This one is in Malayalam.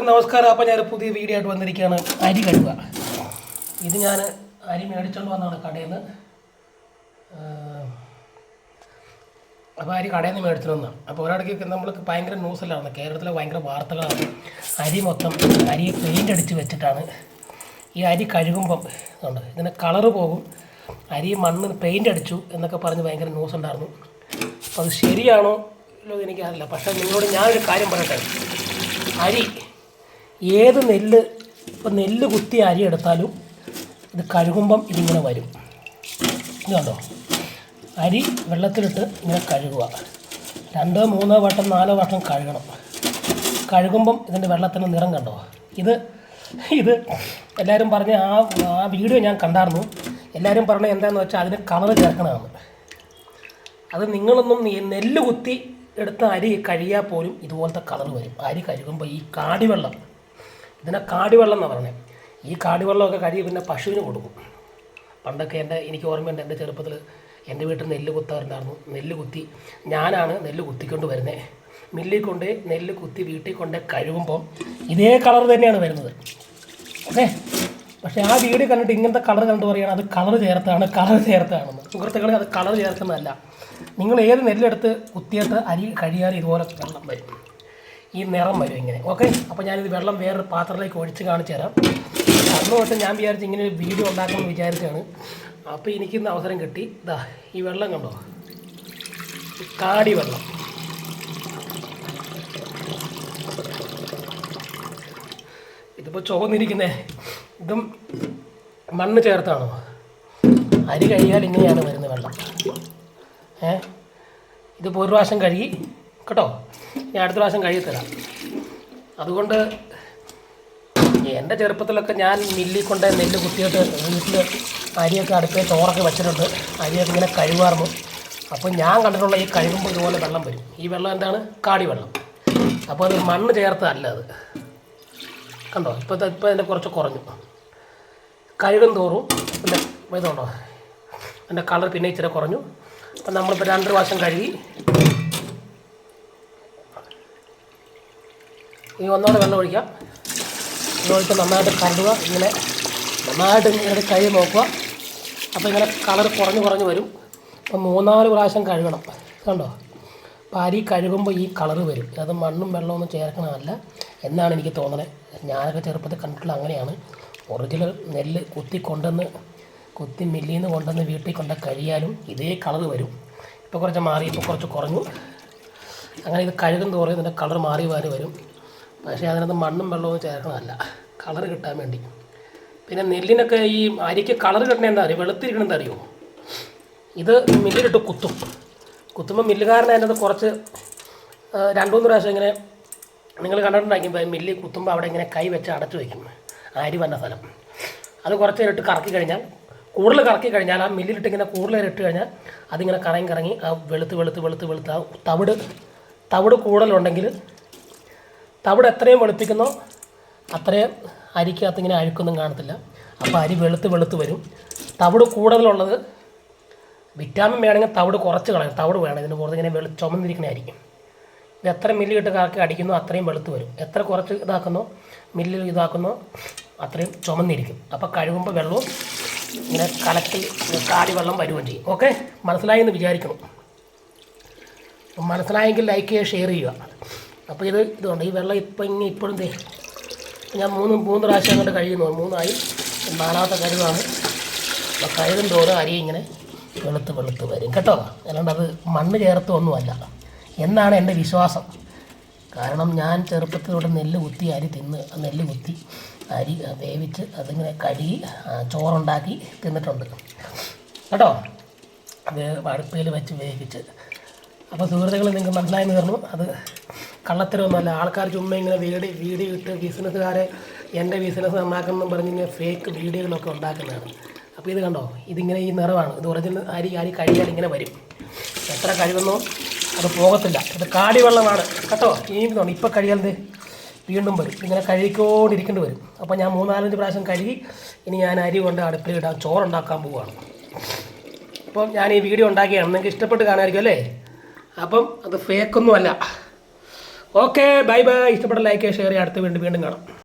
നമസ്കാരം. അപ്പോൾ ഞാൻ പുതിയ വീഡിയോ ആയിട്ട് വന്നിരിക്കുകയാണ്. അരി കഴുകുക. ഇത് ഞാൻ അരി മേടിച്ചുകൊണ്ട് വന്നതാണ് കടയിൽ നിന്ന്. അപ്പോൾ അരി കടയിൽ നിന്ന് മേടിച്ചു വന്നതാണ്. അപ്പോൾ ഒരിടയ്ക്ക് നമ്മൾക്ക് ഭയങ്കര ന്യൂസിലാണ്, കേരളത്തിലെ ഭയങ്കര വാർത്തകളാണ്. അരി മൊത്തം അരി പെയിൻ്റ് അടിച്ച് വെച്ചിട്ടാണ് ഈ അരി കഴുകുമ്പം ഉണ്ട് ഇതിന് കളറ് പോകും, അരി മണ്ണ് പെയിൻ്റ് അടിച്ചു എന്നൊക്കെ പറഞ്ഞ് ഭയങ്കര ന്യൂസ് ഉണ്ടായിരുന്നു. അപ്പോൾ അത് ശരിയാണോ ഇല്ലോ എനിക്കറിയില്ല. പക്ഷേ നിങ്ങളോട് ഞാനൊരു കാര്യം പറയട്ടെ. അരി ഏത് നെല്ല്, ഇപ്പോൾ നെല്ല് കുത്തിയ അരി എടുത്താലും ഇത് കഴുകുമ്പം ഇതിങ്ങനെ വരും. ഇത് കണ്ടോ, അരി വെള്ളത്തിലിട്ട് ഇങ്ങനെ കഴുകുക. 2, 3 വട്ടം 4 വട്ടം കഴുകണം. കഴുകുമ്പം ഇതിൻ്റെ വെള്ളത്തിന് നിറം കണ്ടോ. ഇത് എല്ലാവരും പറഞ്ഞ ആ വീഡിയോ ഞാൻ കണ്ടായിരുന്നു. എല്ലാവരും പറഞ്ഞത് എന്താണെന്ന് വെച്ചാൽ അതിന് കളറ് ചേർക്കണമെന്ന്. അത് നിങ്ങളൊന്നും നെല്ല് കുത്തി എടുത്ത അരി കഴുകിയാൽ പോലും ഇതുപോലത്തെ കളർ വരും. അരി കഴുകുമ്പോൾ ഈ കാടിവെള്ളം, ഇതിനെ കാടിവെള്ളം എന്നാണ് പറയുന്നത്. ഈ കാടിവെള്ളമൊക്കെ കഴുകി പിന്നെ പശുവിന് കൊടുക്കും. പണ്ടൊക്കെ എനിക്ക് ഓർമ്മയുണ്ട്, എൻ്റെ ചെറുപ്പത്തിൽ എൻ്റെ വീട്ടിൽ നെല്ല് കുത്താറുണ്ടായിരുന്നു. നെല്ല് കുത്തി ഞാനാണ് നെല്ല് കുത്തിക്കൊണ്ട് വരുന്നത്. മില്ലിൽ കൊണ്ട് നെല്ല് കുത്തി വീട്ടിൽ കൊണ്ട് കഴുകുമ്പോൾ ഇതേ കളർ തന്നെയാണ് വരുന്നത്. ഓക്കെ, പക്ഷേ ആ വീഡിയോ കണ്ടിട്ട് ഇങ്ങനത്തെ കളർ കണ്ടു പറയുകയാണ് അത് കളർ ചേർത്താണെന്ന്. സുഹൃത്തുക്കളെ, അത് കളർ ചേർക്കുന്നതല്ല. നിങ്ങൾ ഏത് നെല്ലെടുത്ത് കുത്തിയിട്ട് അരി കഴിയാതെ ഇതുപോലെ വെള്ളം വരും, ഈ നിറം വരും ഇങ്ങനെ. ഓക്കെ, അപ്പോൾ ഞാനിത് വെള്ളം വേറൊരു പാത്രത്തിലേക്ക് ഒഴിച്ച് കാണിച്ചു തരാം. അന്ന് തൊട്ട് ഞാൻ വിചാരിച്ച് ഇങ്ങനെ ഒരു വീഡിയോ ഉണ്ടാക്കണമെന്ന് വിചാരിച്ചാണ്. അപ്പോൾ എനിക്കിന്ന് അവസരം കിട്ടി. ഇതാ ഈ വെള്ളം കണ്ടോ, കാടി വെള്ളം. ഇതിപ്പോൾ ചുവന്നിരിക്കുന്നേ, ഇതും മണ്ണ് ചേർത്താണോ. അരി കഴിയാൽ ഇങ്ങനെയാണ് വരുന്നത് വെള്ളം. ഇതിപ്പോൾ ഒരു പ്രാവശ്യം കഴുകി കേട്ടോ, ഞാൻ അടുത്ത പ്രാവശ്യം കഴുകി തരാം. അതുകൊണ്ട് എൻ്റെ ചെറുപ്പത്തിലൊക്കെ ഞാൻ മില്ലിൽ കൊണ്ട് നെല്ല് കുത്തിയിട്ട് വീട്ടിൽ അരിയൊക്കെ അടുപ്പേ ചോറൊക്കെ വെച്ചിട്ടുണ്ട്. അരിയൊക്കെ ഇങ്ങനെ കഴുകാറുന്നു. അപ്പോൾ ഞാൻ കണ്ടിട്ടുള്ള ഈ കഴുകുമ്പോൾ ഇതുപോലെ വെള്ളം വരും. ഈ വെള്ളം എന്താണ്? കാടി വെള്ളം. അപ്പോൾ അത് മണ്ണ് ചേർത്തല്ല. അത് കണ്ടോ, ഇപ്പോൾ അതിൻ്റെ കുറച്ച് കുറഞ്ഞു. കഴുകും തോറും പിന്നെ ഇതുണ്ടോ, എൻ്റെ കളർ പിന്നെ ഇച്ചിരി കുറഞ്ഞു. അപ്പം നമ്മളിപ്പോൾ 2 പ്രാവശ്യം കഴുകി ഈ ഒന്നോടെ വെള്ളം ഒഴിക്കാം. ഒഴിച്ച് നന്നായിട്ട് കഴുകുക. ഇങ്ങനെ നന്നായിട്ട് ഇങ്ങനെ കഴുകി നോക്കുക. അപ്പോൾ ഇങ്ങനെ കളർ കുറഞ്ഞ് വരും. അപ്പം 3-4 പ്രാവശ്യം കഴുകണം. കണ്ടോ, അപ്പോൾ അരി കഴുകുമ്പോൾ ഈ കളറ് വരും. അത് മണ്ണും വെള്ളമൊന്നും ചേർക്കണമല്ല എന്നാണ് എനിക്ക് തോന്നുന്നത്. ഞാനൊക്കെ ചെറുപ്പത്തിൽ കണ്ടിട്ടുള്ള അങ്ങനെയാണ്. ഒറിജിനൽ നെല്ല് കുത്തി മില്ലിൽ നിന്ന് കൊണ്ടുവന്ന് വീട്ടിൽ കൊണ്ട് കഴിയാലും ഇതേ കളർ വരും. ഇപ്പോൾ കുറച്ച് മാറി, ഇപ്പോൾ കുറച്ച് കുറഞ്ഞു. അങ്ങനെ ഇത് കഴുകും തോറും ഇതിൻ്റെ കളർ മാറി വരും. പക്ഷേ അതിനകത്ത് മണ്ണും വെള്ളവും ചേർക്കണമല്ല, കളർ കിട്ടാൻ വേണ്ടി. പിന്നെ നെല്ലിനൊക്കെ ഈ അരിക്ക് കളർ കിട്ടണ എന്താ അറിയോ, വെളുത്തിരിക്കണമെന്ന് അറിയുമോ. ഇത് മില്ലിലിട്ട് കുത്തുമ്പോൾ മില്ലുകാരനെ അതിനകത്ത് കുറച്ച് 2-3 പ്രാവശ്യം ഇങ്ങനെ നിങ്ങൾ കണ്ടിട്ടുണ്ടായിരിക്കും. മില്ലിൽ കുത്തുമ്പോൾ അവിടെ ഇങ്ങനെ കൈ വെച്ച് അടച്ചു വയ്ക്കും അരി വന്ന സ്ഥലം. അത് കുറച്ച് നേരിട്ട് കറക്കി കഴിഞ്ഞാൽ, കൂടുതൽ കറക്കി കഴിഞ്ഞാൽ, ആ മില്ലിലിട്ട് ഇങ്ങനെ കൂടുതൽ ഇട്ട് കഴിഞ്ഞാൽ അതിങ്ങനെ കറങ്ങി ആ വെളുത്ത് ആ തവിട് കൂടുതലുണ്ടെങ്കിൽ, തവിട് എത്രയും വെളുപ്പിക്കുന്നോ അത്രയും അരിക്കകത്ത് ഇങ്ങനെ അഴുക്കൊന്നും കാണത്തില്ല. അപ്പോൾ അരി വെളുത്ത് വരും. തവിട് കൂടുതലുള്ളത് വിറ്റാമിൻ വേണമെങ്കിൽ തവിട് കുറച്ച് കളയും. തവിട് വേണം ഇതിന് പുറത്ത് ഇങ്ങനെ ചുമന്നിരിക്കുന്ന അരി. ഇത് എത്ര മില്ലിട്ട് കറക്കി അടിക്കുന്നോ അത്രയും വെളുത്ത് വരും. എത്ര കുറച്ച് ഇതാക്കുന്നോ, മില്ലിൽ ഇതാക്കുന്നോ അത്രയും ചുമന്നിരിക്കും. അപ്പോൾ കഴുകുമ്പോൾ വെള്ളവും ഇങ്ങനെ കലക്കി കാടി വെള്ളം വരുകയും ചെയ്യും. ഓക്കെ, മനസ്സിലായി എന്ന് വിചാരിക്കണം. മനസ്സിലായെങ്കിൽ ലൈക്ക് ചെയ്യുക, ഷെയർ ചെയ്യുക. അപ്പോൾ ഇതുകൊണ്ട് ഈ വെള്ളം ഇപ്പോഴും ഞാൻ 3 പ്രാവശ്യം അങ്ങോട്ട് കഴിയുന്നു. 3ആയി, 4ാമത്തെ കഴിവാണ്. അപ്പോൾ കഴുകും തോറും അരി ഇങ്ങനെ വെളുത്ത് വരും കേട്ടോ. അല്ലാണ്ട് അത് മണ്ണ് ചേർത്തൊന്നുമല്ല എന്നാണ് എൻ്റെ വിശ്വാസം. കാരണം ഞാൻ ചെറുപ്പത്തിലൂടെ നെല്ല് കുത്തി അരി നെല്ല് കുത്തി അരി വേവിച്ച് അതിങ്ങനെ കഴുകി ചോറുണ്ടാക്കി തിന്നിട്ടുണ്ട് കേട്ടോ. അത് അടുപ്പയിൽ വെച്ച് വേവിച്ച്. അപ്പോൾ സുഹൃത്തുക്കൾ, നിങ്ങൾക്ക് മനസ്സിലായെന്ന് പറഞ്ഞു. അത് കള്ളത്തരമൊന്നുമല്ല. ആൾക്കാർ ചുമ്മാ ഇങ്ങനെ വീഡിയോ ഇട്ട് ബിസിനസ്സുകാരെ എൻ്റെ ബിസിനസ് നന്നാക്കണം പറഞ്ഞ് ഇങ്ങനെ ഫേക്ക് വീഡിയോകളൊക്കെ ഉണ്ടാക്കുന്നതാണ്. അപ്പോൾ ഇത് കണ്ടോ, ഇതിങ്ങനെ ഈ നിറമാണ്. ഇത് ഒറിജിനൽ അരി കഴിയാൽ ഇങ്ങനെ വരും. എത്ര കഴിവെന്നോ അത് പോകത്തില്ല. ഇത് കാടി വെള്ളമാണ് കേട്ടോ. ഇനിയും ഇപ്പോൾ കഴിയാതെ വീണ്ടും വരും. ഇങ്ങനെ കഴുകിക്കൊണ്ടിരിക്കേണ്ടി വരും. അപ്പോൾ ഞാൻ 3-4 പ്രാവശ്യം കഴുകി ഇനി ഞാൻ അരി കൊണ്ട് അടുപ്പിലിടാൻ ചോറുണ്ടാക്കാൻ പോവുകയാണ്. അപ്പോൾ ഞാൻ ഈ വീഡിയോ ഉണ്ടാക്കിയാണ്, നിങ്ങൾക്ക് ഇഷ്ടപ്പെട്ട് കാണാമായിരിക്കും അല്ലേ. അപ്പം അത് ഫേക്കൊന്നുമല്ല. Okay bye bye. ഇഷ്ടപ്പെട്ട ലൈക്ക് ഷെയർ ചെയ്യുക. അടുത്ത വീണ്ടും കാണാം.